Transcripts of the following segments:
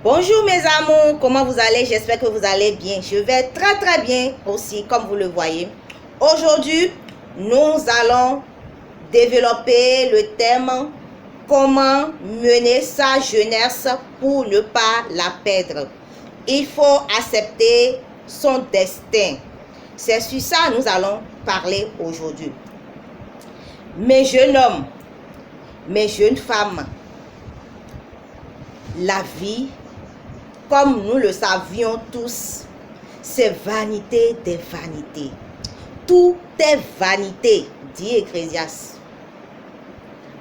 Bonjour mes amours, comment vous allez? J'espère que vous allez bien. Je vais très bien aussi, comme vous le voyez. Aujourd'hui, nous allons développer le thème comment mener sa jeunesse pour ne pas la perdre. Il faut accepter son destin. C'est sur ça que nous allons parler aujourd'hui. Mes jeunes hommes, mes jeunes femmes, la vie, comme nous le savions tous, c'est vanité des vanités. Tout est vanité, dit Ecclésiaste.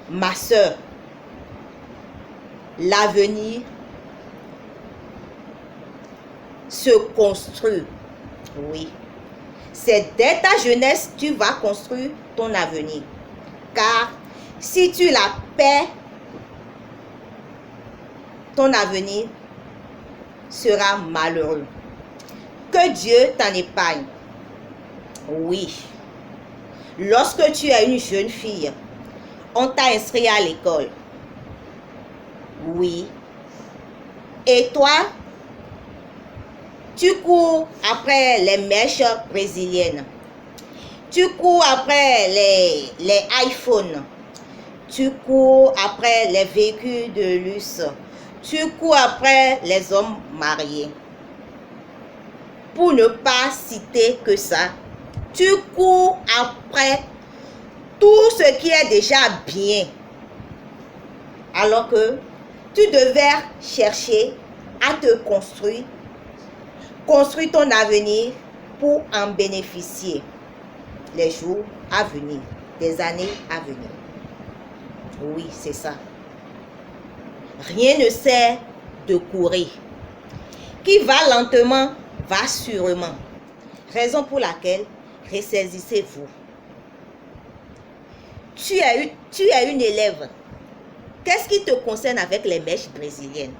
Ma soeur, l'avenir se construit. Oui. C'est dès ta jeunesse que tu vas construire ton avenir. Car si tu la perds, ton avenir sera malheureux. Que Dieu t'en épargne. Oui. Lorsque tu es une jeune fille, on t'a inscrit à l'école. Oui. Et toi, tu cours après les mèches brésiliennes. Tu cours après les iPhones. Tu cours après les véhicules de luxe. Tu cours après les hommes mariés. Pour ne pas citer que ça, tu cours après tout ce qui est déjà bien. Alors que tu devais chercher à te construire ton avenir pour en bénéficier les jours à venir, des années à venir. Oui, c'est ça. Rien ne sert de courir. Qui va lentement, va sûrement. Raison pour laquelle, ressaisissez-vous. Tu es une élève. Qu'est-ce qui te concerne avec les mèches brésiliennes?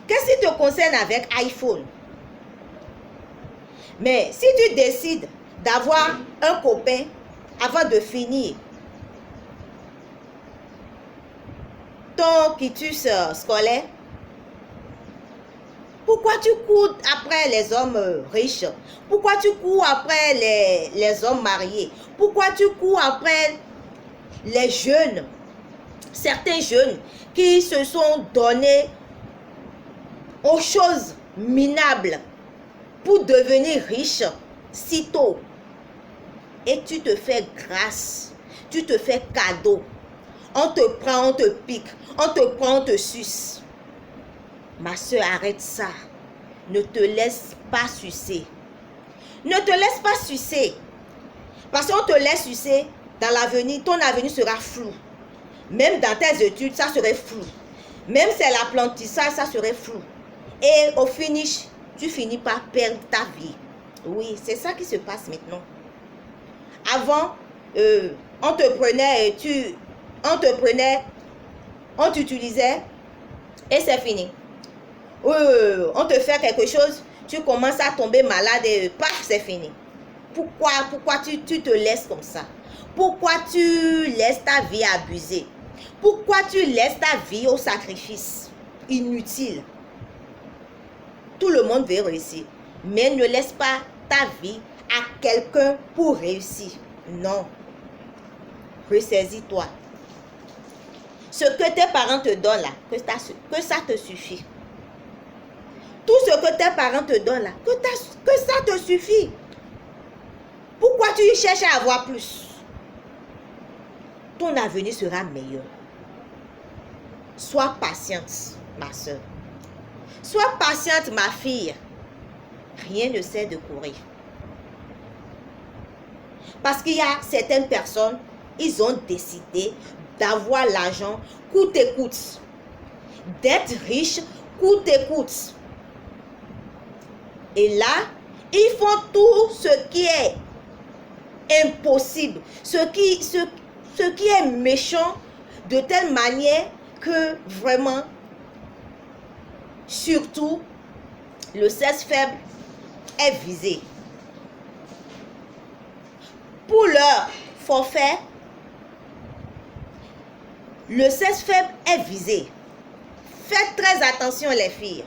Qu'est-ce qui te concerne avec iPhone? Mais si tu décides d'avoir un copain avant de finir ton quitus scolaire, pourquoi tu cours après les hommes riches? Pourquoi tu cours après les hommes mariés? Pourquoi tu cours après les jeunes, certains jeunes qui se sont donnés aux choses minables pour devenir riches si tôt? Et tu te fais grâce, tu te fais cadeau. On te prend, on te pique, on te prend, on te suce. Ma soeur, arrête ça. Ne te laisse pas sucer. Ne te laisse pas sucer. Parce qu'on te laisse sucer, dans l'avenir, ton avenir sera flou. Même dans tes études, ça serait flou. Même c'est l'apprentissage, ça serait flou. Et au finish, tu finis par perdre ta vie. Oui, c'est ça qui se passe maintenant. Avant, on te prenait et on t'utilisait et c'est fini. On te fait quelque chose, tu commences à tomber malade et paf, c'est fini. Pourquoi tu te laisses comme ça? Pourquoi tu laisses ta vie abuser? Pourquoi tu laisses ta vie au sacrifice inutile? Tout le monde veut réussir, mais ne laisse pas ta vie à quelqu'un pour réussir. Non. Ressaisis-toi. Ce que tes parents te donnent là, que ça te suffit. Tout ce que tes parents te donnent là, que ça te suffit. Pourquoi tu cherches à avoir plus? Ton avenir sera meilleur. Sois patiente, ma soeur. Sois patiente, ma fille. Rien ne sert de courir. Parce qu'il y a certaines personnes, ils ont décidé d'avoir l'argent coûte et coûte. D'être riche coûte et coûte. Et là, ils font tout ce qui est impossible, ce qui est méchant, de telle manière que vraiment, surtout, le sexe faible est visé. Pour leur forfait, le sexe faible est visé. Faites très attention les filles.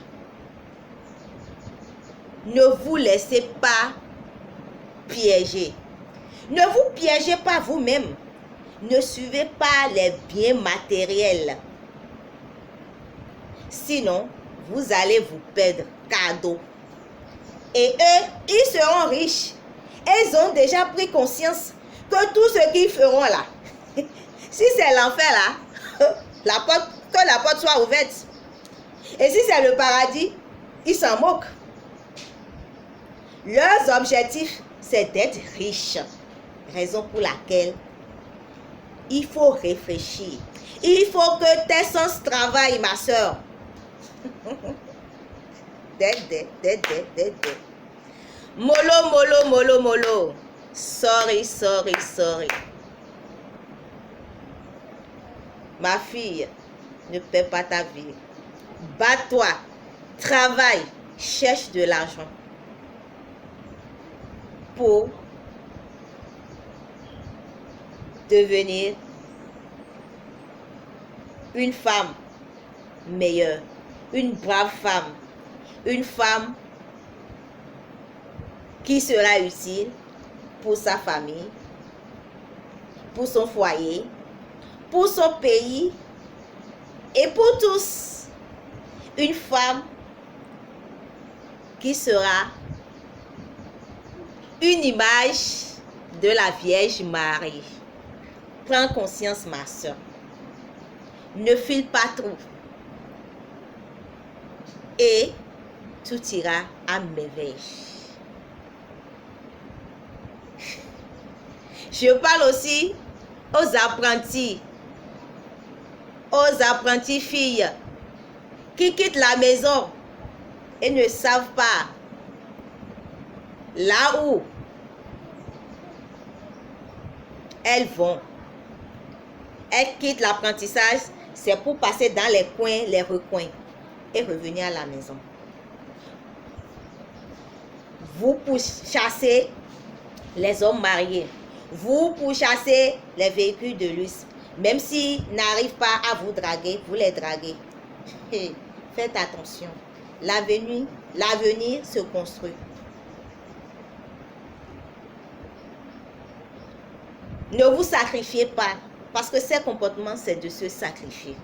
Ne vous laissez pas piéger. Ne vous piégez pas vous-même. Ne suivez pas les biens matériels. Sinon, vous allez vous perdre cadeau. Et eux, ils seront riches. Ils ont déjà pris conscience que tout ce qu'ils feront là, si c'est l'enfer là, que la porte soit ouverte. Et si c'est le paradis, ils s'en moquent. Leurs objectifs, c'est d'être riches. Raison pour laquelle il faut réfléchir. Il faut que tes sens travaillent, ma soeur. Mollo, mollo, mollo, mollo. Sorry, sorry, sorry. Ma fille, ne perds pas ta vie. Bats-toi, travaille, cherche de l'argent pour devenir une femme meilleure, une brave femme, une femme qui sera utile pour sa famille, pour son foyer, pour son pays et pour tous. Une femme qui sera une image de la Vierge Marie. Prends conscience, ma soeur. Ne file pas trop. Et tout ira à merveille. Je parle aussi aux apprentis filles qui quittent la maison et ne savent pas là où elles vont. Elles quittent l'apprentissage, c'est pour passer dans les coins, les recoins et revenir à la maison. Vous pourchassez les hommes mariés. Vous pourchassez les véhicules de luxe. Même s'ils n'arrivent pas à vous draguer, vous les draguez. Faites attention. L'avenir se construit. Ne vous sacrifiez pas, parce que ces comportements, c'est de se sacrifier.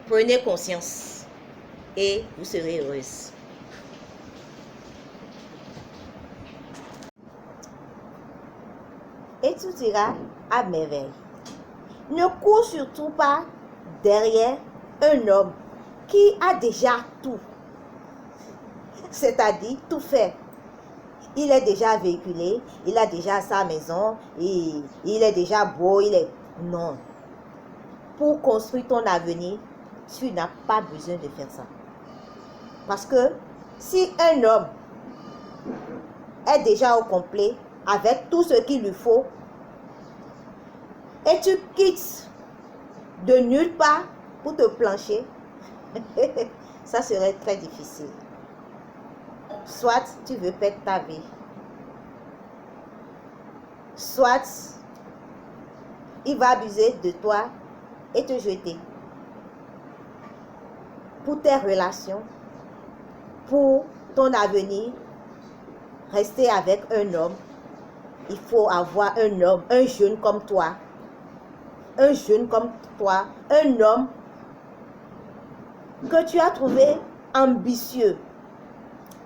Prenez conscience et vous serez heureuse. Et tout ira à merveille. Ne cours surtout pas derrière un homme qui a déjà tout. C'est-à-dire tout fait. Il est déjà véhiculé, il a déjà sa maison, il est déjà beau, Non. Pour construire ton avenir, tu n'as pas besoin de faire ça. Parce que si un homme est déjà au complet, avec tout ce qu'il lui faut, et tu quittes de nulle part pour te plancher, ça serait très difficile. Soit tu veux perdre ta vie, soit il va abuser de toi et te jeter. Pour tes relations, pour ton avenir, rester avec un homme, il faut avoir un homme, un jeune comme toi. Un jeune comme toi, un homme que tu as trouvé ambitieux.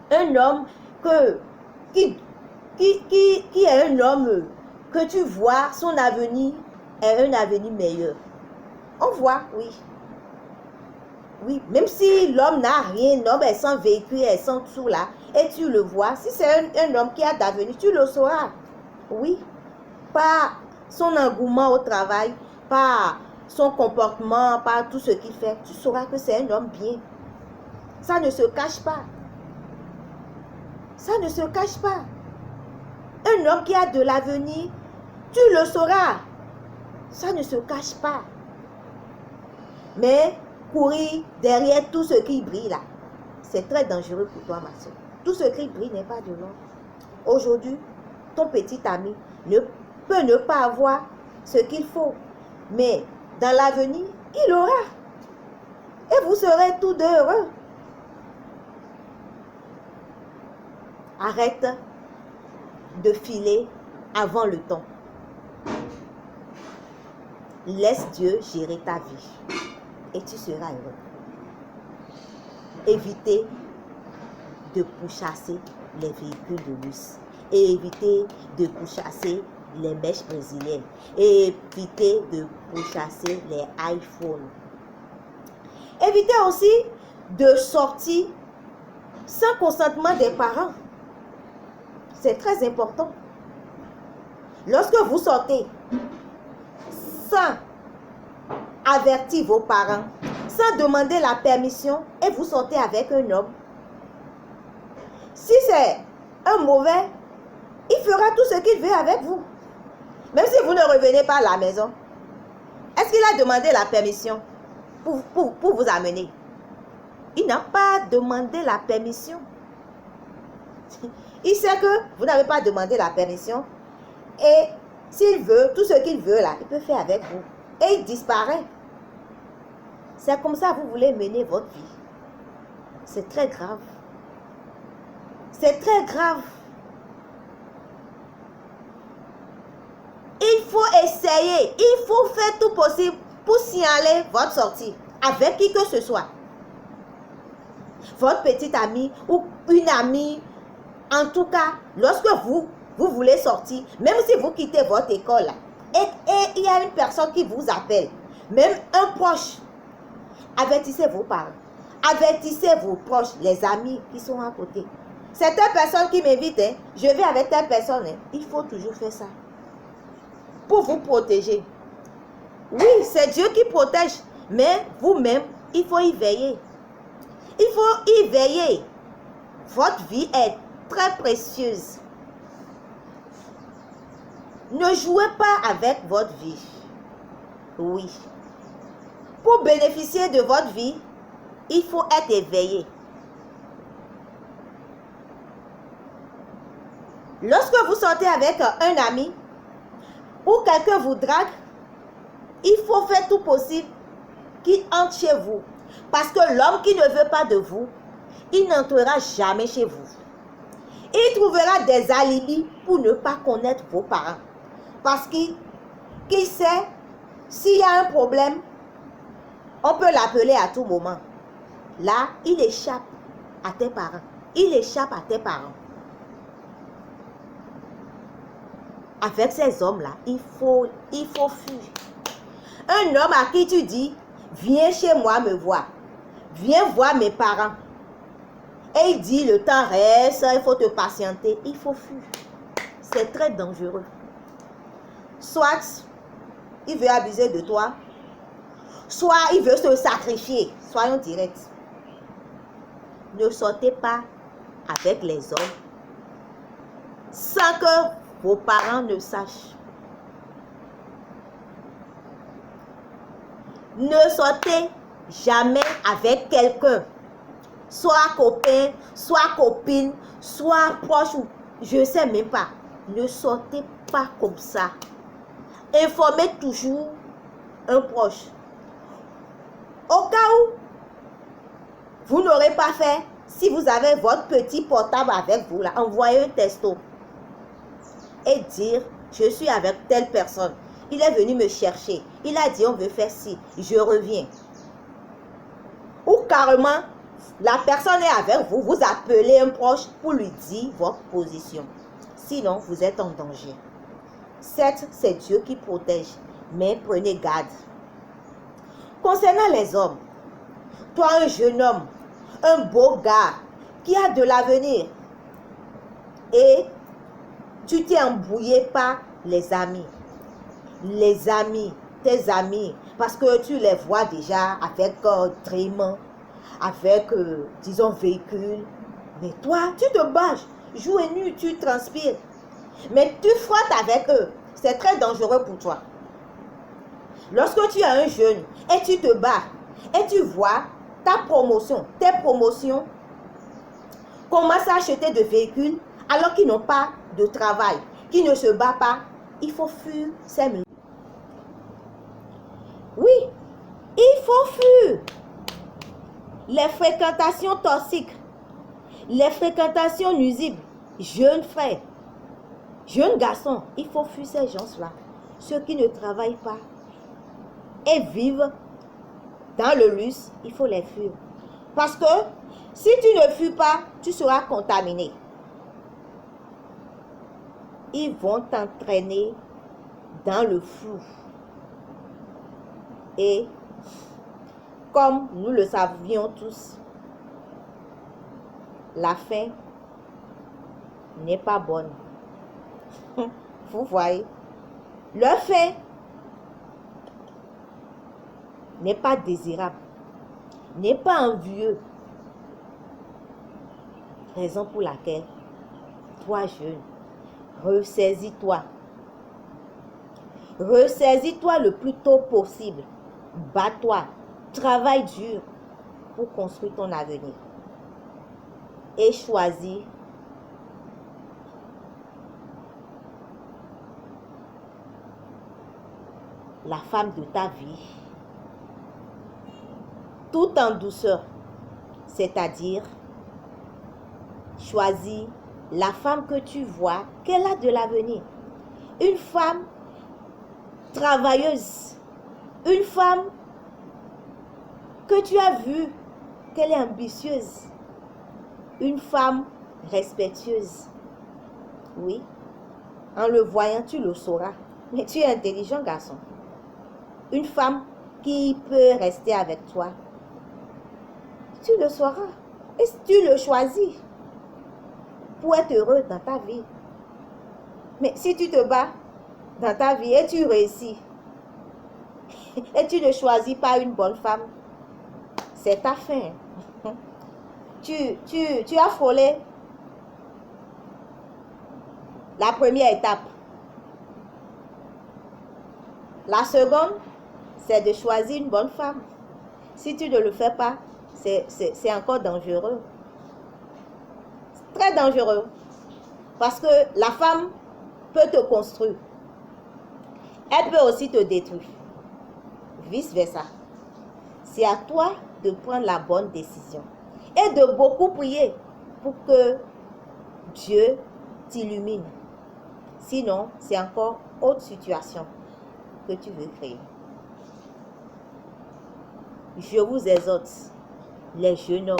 Un homme qui est un homme que tu vois, son avenir est un avenir meilleur. On voit, oui. Oui, même si l'homme n'a rien, l'homme est sans véhicule, est sans tout là, et tu le vois, si c'est un homme qui a d'avenir, tu le sauras. Oui, par son engouement au travail, par son comportement, par tout ce qu'il fait, tu sauras que c'est un homme bien. Ça ne se cache pas. Ça ne se cache pas. Un homme qui a de l'avenir, tu le sauras. Ça ne se cache pas. Mais courir derrière tout ce qui brille là, c'est très dangereux pour toi, ma soeur. Tout ce qui brille n'est pas de l'or. Aujourd'hui, ton petit ami peut ne pas avoir ce qu'il faut. Mais dans l'avenir, il aura. Et vous serez tous deux heureux. Arrête de filer avant le temps. Laisse Dieu gérer ta vie et tu seras heureux. Évitez de pourchasser les véhicules de luxe et évitez de pourchasser les mèches brésiliennes et évitez de pourchasser les iPhones. Évitez aussi de sortir sans consentement des parents. C'est très important. Lorsque vous sortez sans avertir vos parents, sans demander la permission et vous sortez avec un homme, si c'est un mauvais, il fera tout ce qu'il veut avec vous. Même si vous ne revenez pas à la maison, est-ce qu'il a demandé la permission pour vous amener? Il n'a pas demandé la permission. Il sait que vous n'avez pas demandé la permission. Et s'il veut, tout ce qu'il veut là, il peut faire avec vous. Et il disparaît. C'est comme ça que vous voulez mener votre vie. C'est très grave. C'est très grave. Il faut essayer. Il faut faire tout possible pour signaler votre sortie. Avec qui que ce soit. Votre petite amie ou une amie. En tout cas, lorsque vous voulez sortir, même si vous quittez votre école, et il y a une personne qui vous appelle, même un proche, avertissez vos parents, avertissez vos proches, les amis qui sont à côté. C'est telle personne qui m'invite, hein, je vais avec telle personne. Hein. Il faut toujours faire ça. Pour vous protéger. Oui, c'est Dieu qui protège, mais vous-même, il faut y veiller. Il faut y veiller. Votre vie est très précieuse. Ne jouez pas avec votre vie. Oui. Pour bénéficier de votre vie, il faut être éveillé. Lorsque vous sortez avec un ami ou quelqu'un vous drague, il faut faire tout possible qu'il entre chez vous. Parce que l'homme qui ne veut pas de vous, il n'entrera jamais chez vous. Il trouvera des alibis pour ne pas connaître vos parents. Parce qu'il sait, s'il y a un problème, on peut l'appeler à tout moment. Là, il échappe à tes parents. Il échappe à tes parents. Avec ces hommes-là, il faut fuir. Un homme à qui tu dis, viens chez moi me voir. Viens voir mes parents. Et il dit, le temps reste, il faut te patienter. Il faut fuir. C'est très dangereux. Soit, il veut abuser de toi. Soit, il veut se sacrifier. Soyons directs. Ne sortez pas avec les hommes sans que vos parents ne sachent. Ne sortez jamais avec quelqu'un. Soit copain, soit copine, soit proche, ou je ne sais même pas. Ne sortez pas comme ça. Informez toujours un proche. Au cas où vous n'aurez pas fait, si vous avez votre petit portable avec vous, là, envoyez un texto et dire, je suis avec telle personne. Il est venu me chercher. Il a dit, on veut faire ci. Je reviens. Ou carrément, la personne est avec vous. Vous appelez un proche pour lui dire votre position. Sinon, vous êtes en danger. Certes, c'est Dieu qui protège. Mais prenez garde. Concernant les hommes, toi, un jeune homme, un beau gars qui a de l'avenir et tu t'es embrouillé par les amis. Les amis, tes amis, parce que tu les vois déjà avec dream, avec, disons, véhicule. Mais toi, tu te bats, jour et nuit, tu transpires. Mais tu frottes avec eux. C'est très dangereux pour toi. Lorsque tu es un jeune et tu te bats et tu vois ta promotion, tes promotions, commencent à acheter de véhicules alors qu'ils n'ont pas de travail, qui ne se battent pas, il faut fuir ces milieux. Oui, il faut fuir. Les fréquentations toxiques, les fréquentations nuisibles. Jeunes frères, jeunes garçons, il faut fuir ces gens-là. Ceux qui ne travaillent pas et vivent dans le luxe, il faut les fuir. Parce que si tu ne fuis pas, tu seras contaminé. Ils vont t'entraîner dans le flou. Et comme nous le savions tous, la fin n'est pas bonne. Vous voyez, leur fin n'est pas désirable, n'est pas envieux. Raison pour laquelle, toi jeune, ressaisis-toi. Ressaisis-toi le plus tôt possible. Bats-toi, travaille dur pour construire ton avenir. Et choisis la femme de ta vie, tout en douceur, c'est-à-dire choisis la femme que tu vois qu'elle a de l'avenir, une femme travailleuse, une femme que tu as vue qu'elle est ambitieuse, une femme respectueuse. Oui, en le voyant, tu le sauras. Mais tu es intelligent, garçon. Une femme qui peut rester avec toi, tu le sauras. Et tu le choisis pour être heureux dans ta vie. Mais si tu te bats dans ta vie et tu réussis, et tu ne choisis pas une bonne femme, c'est ta fin. Tu as frôlé la première étape. La seconde, c'est de choisir une bonne femme. Si tu ne le fais pas, c'est encore dangereux. Très dangereux. Parce que la femme peut te construire. Elle peut aussi te détruire. Vice versa. C'est à toi de prendre la bonne décision. Et de beaucoup prier pour que Dieu t'illumine. Sinon, c'est encore autre situation que tu veux créer. Je vous exhorte, les jeunes hommes,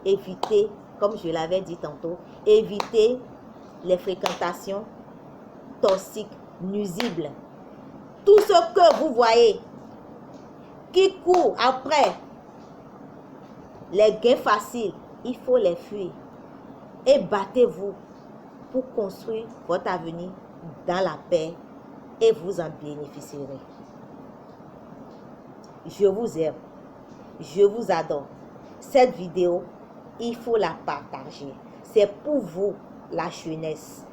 évitez, comme je l'avais dit tantôt, évitez les fréquentations toxiques, nuisibles. Tout ce que vous voyez qui court après les gains faciles, il faut les fuir. Et battez-vous pour construire votre avenir dans la paix et vous en bénéficierez. Je vous aime. Je vous adore. Cette vidéo, il faut la partager. C'est pour vous, la jeunesse.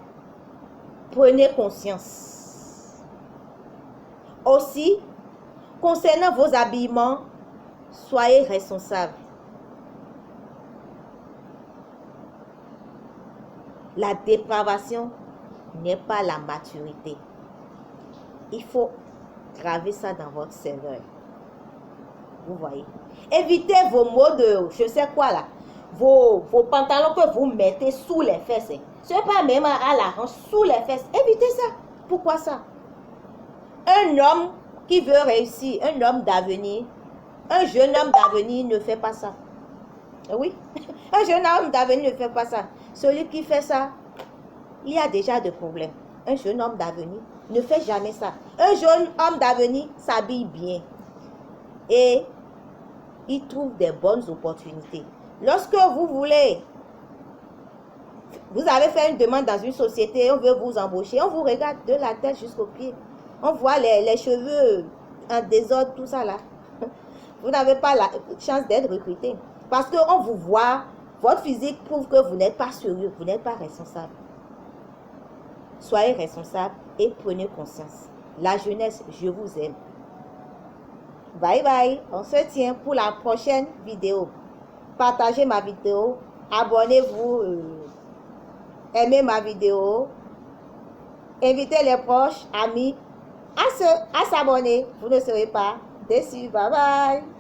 Prenez conscience. Aussi, concernant vos habillements, soyez responsables. La dépravation n'est pas la maturité. Il faut graver ça dans votre cerveau. Vous voyez. Évitez vos mots de, je sais quoi là, vos pantalons que vous mettez sous les fesses. Ce n'est pas même à la hanche, sous les fesses. Évitez ça. Pourquoi ça? Un homme qui veut réussir, un homme d'avenir, un jeune homme d'avenir ne fait pas ça. Oui, un jeune homme d'avenir ne fait pas ça. Celui qui fait ça, il y a déjà des problèmes. Un jeune homme d'avenir ne fait jamais ça. Un jeune homme d'avenir s'habille bien. Et il trouve des bonnes opportunités. Lorsque vous voulez, vous avez fait une demande dans une société, on veut vous embaucher, on vous regarde de la tête jusqu'aux pieds. On voit les cheveux en désordre, tout ça là. Vous n'avez pas la chance d'être recruté. Parce qu'on vous voit, votre physique prouve que vous n'êtes pas sérieux, vous n'êtes pas responsable. Soyez responsable et prenez conscience. La jeunesse, je vous aime. Bye bye. On se tient pour la prochaine vidéo. Partagez ma vidéo. Abonnez-vous. Aimez ma vidéo. Invitez les proches, amis à s'abonner. Vous ne serez pas déçus. Bye bye.